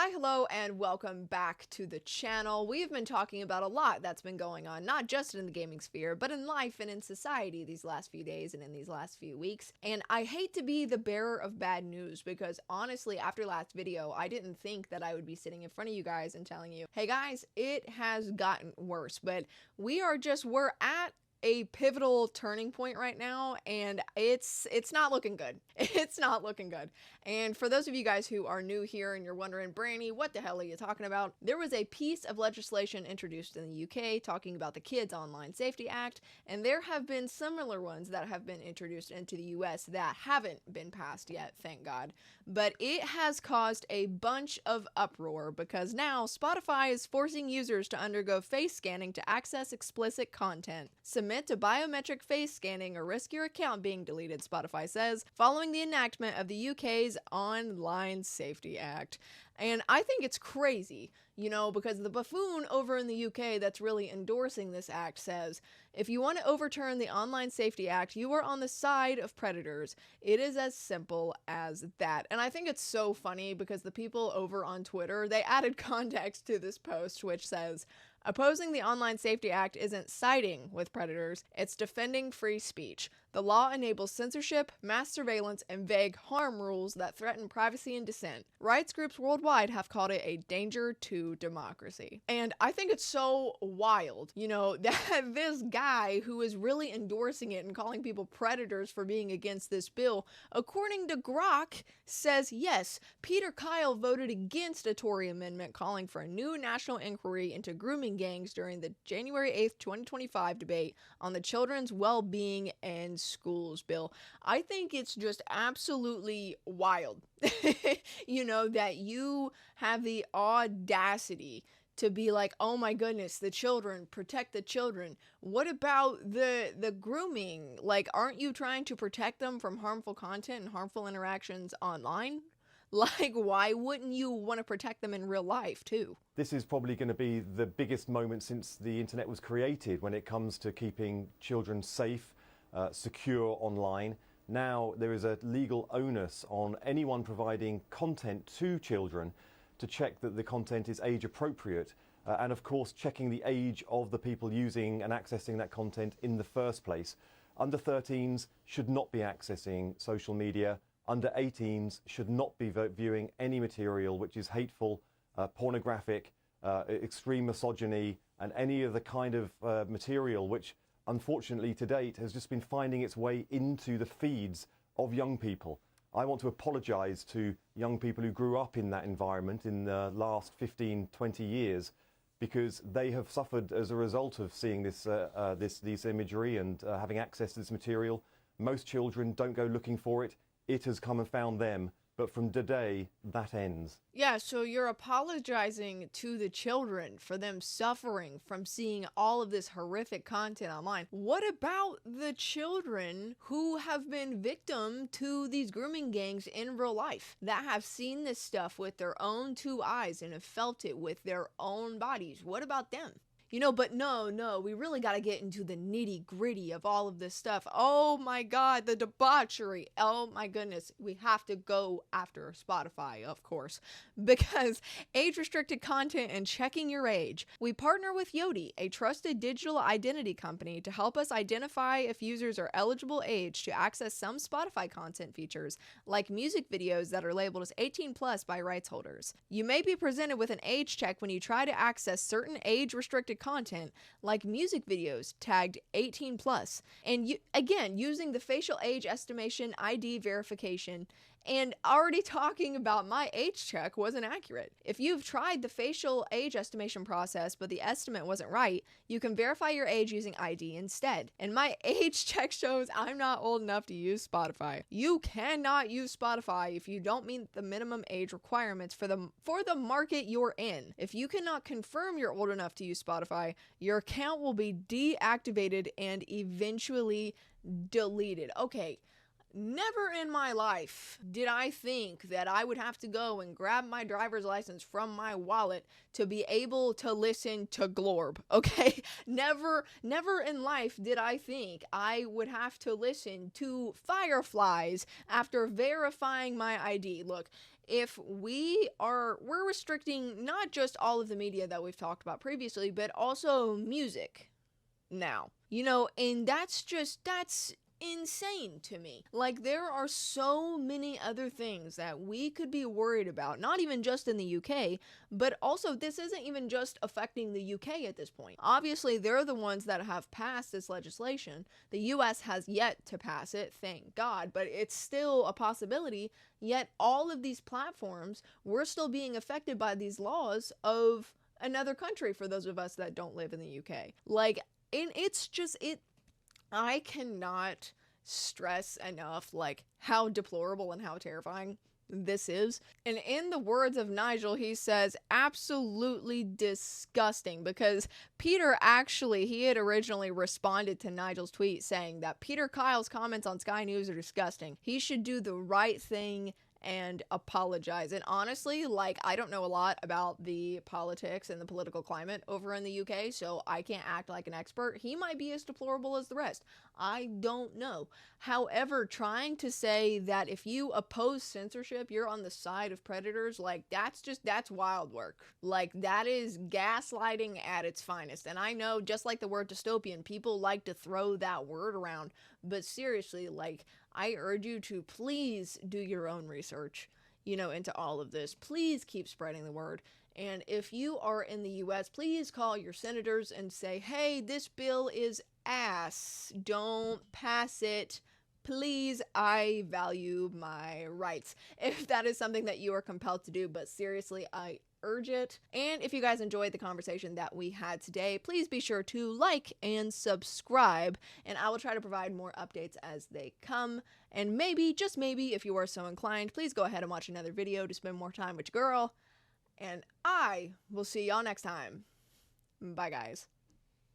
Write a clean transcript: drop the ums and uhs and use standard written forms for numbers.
Hi, hello, and welcome back to the channel. We've been talking about a lot that's been going on, not just in the gaming sphere, but in life and in society these last few days and in these last few weeks. And I hate to be the bearer of bad news because honestly, after last video, I didn't think that I would be sitting in front of you guys and telling you, hey guys, it has gotten worse, but we're at a pivotal turning point right now, and it's not looking good. It's not looking good. And for those of you guys who are new here and you're wondering, Branny, what the hell are you talking about? There was a piece of legislation introduced in the UK talking about the Kids Online Safety Act, and there have been similar ones that have been introduced into the US that haven't been passed yet, thank God. But it has caused a bunch of uproar because now Spotify is forcing users to undergo face scanning to access explicit content. Submit to biometric face scanning or risk your account being deleted, Spotify says, following the enactment of the UK's Online Safety Act. And I think it's crazy, you know, because the buffoon over in the UK that's really endorsing this act says, if you want to overturn the Online Safety Act, you are on the side of predators. It is as simple as that. And I think it's so funny because the people over on Twitter, they added context to this post, which says, opposing the Online Safety Act isn't siding with predators, it's defending free speech. The law enables censorship, mass surveillance, and vague harm rules that threaten privacy and dissent. Rights groups worldwide have called it a danger to democracy. And I think it's so wild, you know, that this guy who is really endorsing it and calling people predators for being against this bill, according to Grok, says yes, Peter Kyle voted against a Tory amendment calling for a new national inquiry into grooming gangs during the January 8th, 2025 debate on the Children's Well-Being and Schools bill. I think it's just absolutely wild, you know, that you have the audacity to be like, oh my goodness, the children, protect the children. What about the grooming? Like, aren't you trying to protect them from harmful content and harmful interactions online? Like, why wouldn't you want to protect them in real life too? This is probably going to be the biggest moment since the internet was created when it comes to keeping children safe, secure online. Now there is a legal onus on anyone providing content to children to check that the content is age appropriate, and of course checking the age of the people using and accessing that content in the first place. Under 13s should not be accessing social media. Under 18s should not be viewing any material which is hateful, pornographic, extreme misogyny, and any of the kind of material which unfortunately to date has just been finding its way into the feeds of young people. I want to apologise to young people who grew up in that environment in the last 15, 20 years, because they have suffered as a result of seeing this imagery and having access to this material. Most children don't go looking for it. It has come and found them, but from today, that ends. Yeah, so you're apologizing to the children for them suffering from seeing all of this horrific content online. What about the children who have been victim to these grooming gangs in real life, that have seen this stuff with their own two eyes and have felt it with their own bodies? What about them? You know, but no, we really got to get into the nitty-gritty of all of this stuff. Oh my God, the debauchery. Oh my goodness, we have to go after Spotify, of course, because age-restricted content and checking your age. We partner with Yoti, a trusted digital identity company, to help us identify if users are eligible age to access some Spotify content features, like music videos that are labeled as 18+ by rights holders. You may be presented with an age check when you try to access certain age-restricted content like music videos tagged 18+, and again using the facial age estimation ID verification. And already talking about my age check wasn't accurate. If you've tried the facial age estimation process but the estimate wasn't right, you can verify your age using ID instead. And my age check shows I'm not old enough to use Spotify. You cannot use Spotify if you don't meet the minimum age requirements for the market you're in. If you cannot confirm you're old enough to use Spotify, your account will be deactivated and eventually deleted. Okay. Never in my life did I think that I would have to go and grab my driver's license from my wallet to be able to listen to Glorb, okay? Never in life did I think I would have to listen to Fireflies after verifying my ID. Look, if we're restricting not just all of the media that we've talked about previously, but also music now, and that's insane to me. Like, there are so many other things that we could be worried about, not even just in the UK, but also this isn't even just affecting the UK at this point. Obviously, they're the ones that have passed this legislation. The US has yet to pass it, thank God, but it's still a possibility. Yet all of these platforms, we're still being affected by these laws of another country for those of us that don't live in the UK. Like, and it's just, I cannot stress enough, like, how deplorable and how terrifying this is. And in the words of Nigel, he says, absolutely disgusting, because Peter actually, he had originally responded to Nigel's tweet saying that Peter Kyle's comments on Sky News are disgusting. He should do the right thing and apologize. And honestly, like, I don't know a lot about the politics and the political climate over in the UK, so I can't act like an expert. He might be as deplorable as the rest. I don't know. However, trying to say that if you oppose censorship, you're on the side of predators, like, that's wild work. Like, that is gaslighting at its finest. And I know, just like the word dystopian, people like to throw that word around, but seriously, like, I urge you to please do your own research, into all of this. Please keep spreading the word. And if you are in the US, please call your senators and say, hey, this bill is ass. Don't pass it. Please, I value my rights. If that is something that you are compelled to do, but seriously, I urge it. And if you guys enjoyed the conversation that we had today, please be sure to like and subscribe, and I will try to provide more updates as they come. And maybe, just maybe, if you are so inclined, please go ahead and watch another video to spend more time with your girl. And I will see y'all next time. Bye, guys.